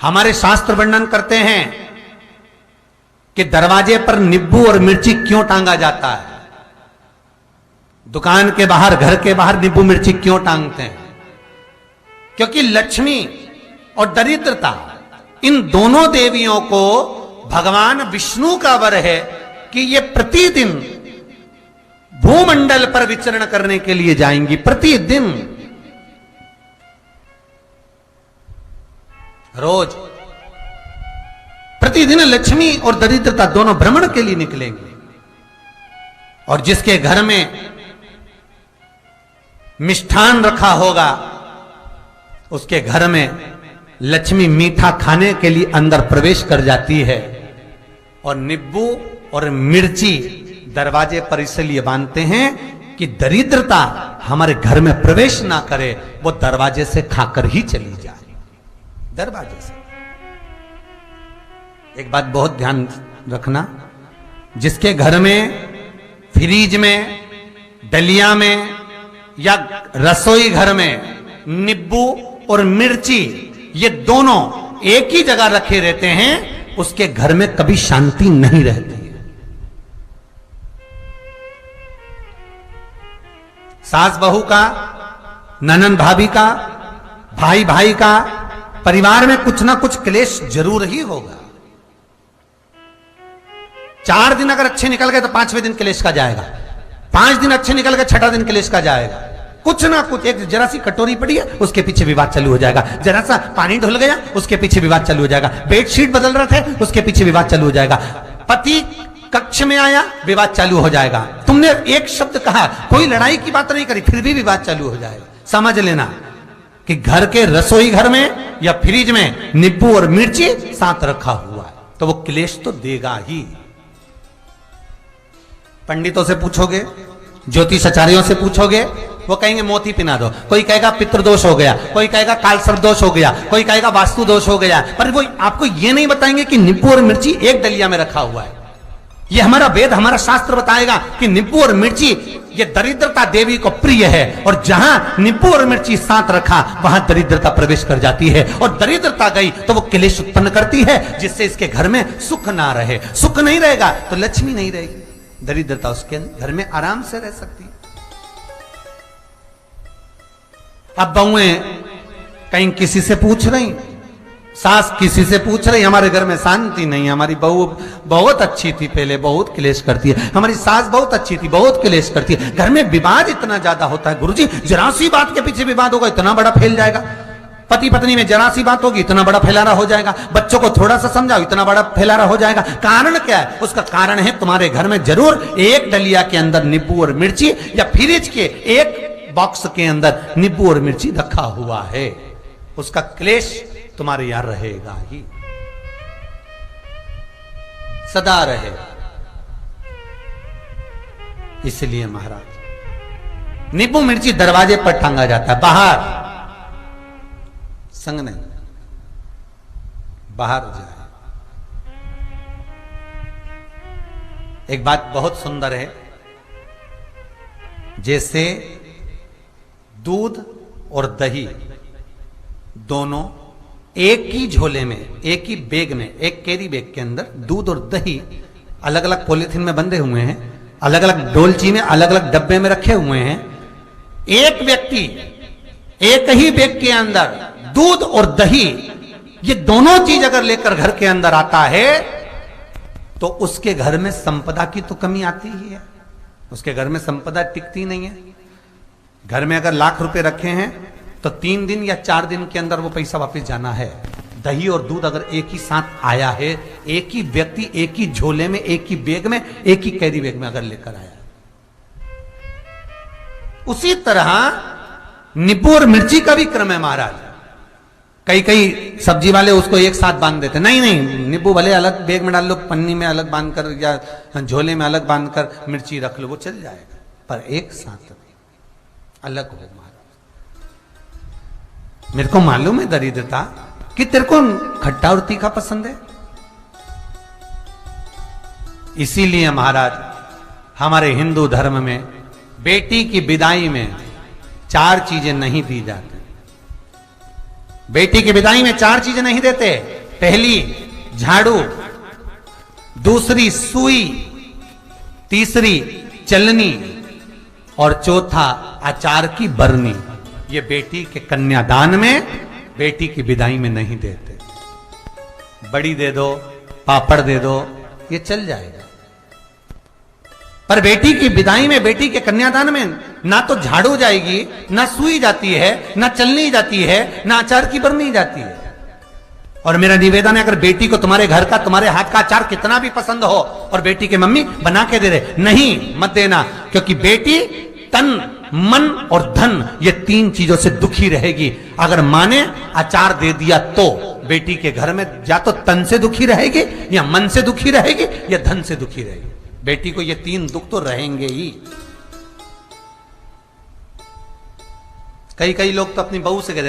हमारे शास्त्र वर्णन करते हैं कि दरवाजे पर नींबू और मिर्ची क्यों टांगा जाता है। दुकान के बाहर, घर के बाहर नींबू मिर्ची क्यों टांगते हैं? क्योंकि लक्ष्मी और दरिद्रता, इन दोनों देवियों को भगवान विष्णु का वर है कि ये प्रतिदिन भूमंडल पर विचरण करने के लिए जाएंगी। प्रतिदिन, रोज, प्रतिदिन लक्ष्मी और दरिद्रता दोनों भ्रमण के लिए निकलेंगे। और जिसके घर में मिष्ठान रखा होगा, उसके घर में लक्ष्मी मीठा खाने के लिए अंदर प्रवेश कर जाती है। और नींबू और मिर्ची दरवाजे पर इसलिए बांधते हैं कि दरिद्रता हमारे घर में प्रवेश ना करे, वो दरवाजे से खाकर ही चली जाए। दरवाजे से। एक बात बहुत ध्यान रखना, जिसके घर में फ्रिज में, डलिया में या रसोई घर में नींबू और मिर्ची ये दोनों एक ही जगह रखे रहते हैं, उसके घर में कभी शांति नहीं रहती है। सास बहू का, ननंद भाभी का, भाई भाई का, परिवार में कुछ ना कुछ क्लेश जरूर ही होगा। 4 दिन अगर अच्छे निकल गए तो 5वें दिन क्लेश का जाएगा। 5 दिन अच्छे निकल गए, 6ठा दिन क्लेश का जाएगा। कुछ ना कुछ, एक जरा सी कटोरी पड़ी है उसके पीछे विवाद चालू हो जाएगा, जरा सा पानी ढुल गया उसके पीछे विवाद चालू हो जाएगा, बेडशीट बदल रहे थे उसके पीछे विवाद चालू हो जाएगा, पति कक्ष में आया विवाद चालू हो जाएगा, तुमने एक शब्द कहा, कोई लड़ाई की बात नहीं करी, फिर भी विवाद चालू हो जाएगा। समझ लेना कि घर के रसोई घर में या फ्रिज में नींबू और मिर्ची साथ रखा हुआ है तो वो क्लेश तो देगा ही। पंडितों से पूछोगे, ज्योतिषाचार्यों से पूछोगे, वो कहेंगे मोती पिना दो, कोई कहेगा पितृदोष हो गया, कोई कहेगा काल सर्प दोष हो गया, कोई कहेगा वास्तु दोष हो गया, पर वो आपको ये नहीं बताएंगे कि नींबू और मिर्ची एक डलिया में रखा हुआ है। ये हमारा वेद, हमारा शास्त्र बताएगा कि नींबू और मिर्ची ये दरिद्रता देवी को प्रिय है, और जहां नींबू और मिर्ची साथ रखा वहां दरिद्रता प्रवेश कर जाती है, और दरिद्रता गई तो वो क्लेश उत्पन्न करती है, जिससे इसके घर में सुख ना रहे। सुख नहीं रहेगा तो लक्ष्मी नहीं रहेगी, दरिद्रता उसके घर में आराम से रह सकती है। अब बहुएं कहीं किसी से पूछ रही, सास किसी से पूछ रही, हमारे घर में शांति नहीं, हमारी बहू बहुत अच्छी थी पहले, बहुत क्लेश करती है, हमारी सास बहुत अच्छी थी, बहुत क्लेश करती है, घर में विवाद इतना ज्यादा होता है गुरुजी, जरा सी बात के पीछे विवाद होगा इतना बड़ा फैल जाएगा, पति पत्नी में जरा सी बात होगी इतना बड़ा फैलाना हो जाएगा, बच्चों को थोड़ा सा समझाओ इतना बड़ा फैलाना हो जाएगा। कारण क्या है? उसका कारण है तुम्हारे घर में जरूर एक डलिया के अंदर नींबू और मिर्ची या फ्रिज के एक बॉक्स के अंदर नींबू और मिर्ची रखा हुआ है, उसका क्लेश तुम्हारे यहां रहेगा ही, सदा रहेगा। इसलिए महाराज नींबू मिर्ची दरवाजे पर टांगा जाता है, बाहर संग नहीं, बाहर जाए। एक बात बहुत सुंदर है, जैसे दूध और दही दोनों एक ही झोले में, एक ही बैग में, एक कैरी बैग के अंदर दूध और दही अलग अलग पॉलिथीन में बंधे हुए हैं, अलग अलग डोलची में, अलग अलग डब्बे में रखे हुए हैं। एक व्यक्ति एक ही बैग के अंदर दूध और दही ये दोनों चीज अगर लेकर घर के अंदर आता है तो उसके घर में संपदा की तो कमी आती ही है, उसके घर में संपदा टिकती नहीं है। घर में अगर लाख रुपए रखे हैं तो 3 दिन या 4 दिन के अंदर वो पैसा वापस जाना है। दही और दूध अगर एक ही साथ आया है, एक ही व्यक्ति एक ही झोले में, एक ही बैग में, एक ही कैरी बैग में अगर लेकर आया, उसी तरह नींबू और मिर्ची का भी क्रम है महाराज। कई सब्जी वाले उसको एक साथ बांध देते, नहीं नहीं, नींबू भले अलग बैग में डाल लो, पन्नी में अलग बांधकर या झोले में अलग बांधकर मिर्ची रख लो, वो चल जाएगा, पर एक साथ नहीं, अलग हो महाराज। मेरे को मालूम है दरिद्रता कि तेरे को खट्टा और तीखा पसंद है, इसीलिए महाराज हमारे हिंदू धर्म में बेटी की विदाई में 4 चीजें नहीं दी जाती। बेटी की विदाई में 4 चीजें नहीं देते। पहली झाड़ू, दूसरी सुई, तीसरी चलनी और चौथा अचार की बरनी। ये बेटी के कन्यादान में, बेटी की विदाई में नहीं देते। बड़ी दे दो, पापड़ दे दो, ये चल जाएगा, पर बेटी की विदाई में, बेटी के कन्यादान में ना तो झाड़ू जाएगी, ना सुई जाती है, ना चलनी जाती है, ना अचार की बरनी जाती है। और मेरा निवेदन है, अगर बेटी को तुम्हारे घर का, तुम्हारे हाथ का अचार कितना भी पसंद हो और बेटी के मम्मी बना के दे रहे, नहीं, मत देना, क्योंकि बेटी तन, मन और धन, ये तीन चीजों से दुखी रहेगी। अगर मां ने अचार दे दिया तो बेटी के घर में या तो तन से दुखी रहेगी, या मन से दुखी रहेगी, या धन से दुखी रहेगी। बेटी को ये तीन दुख तो रहेंगे ही। कई लोग तो अपनी बहू से कहते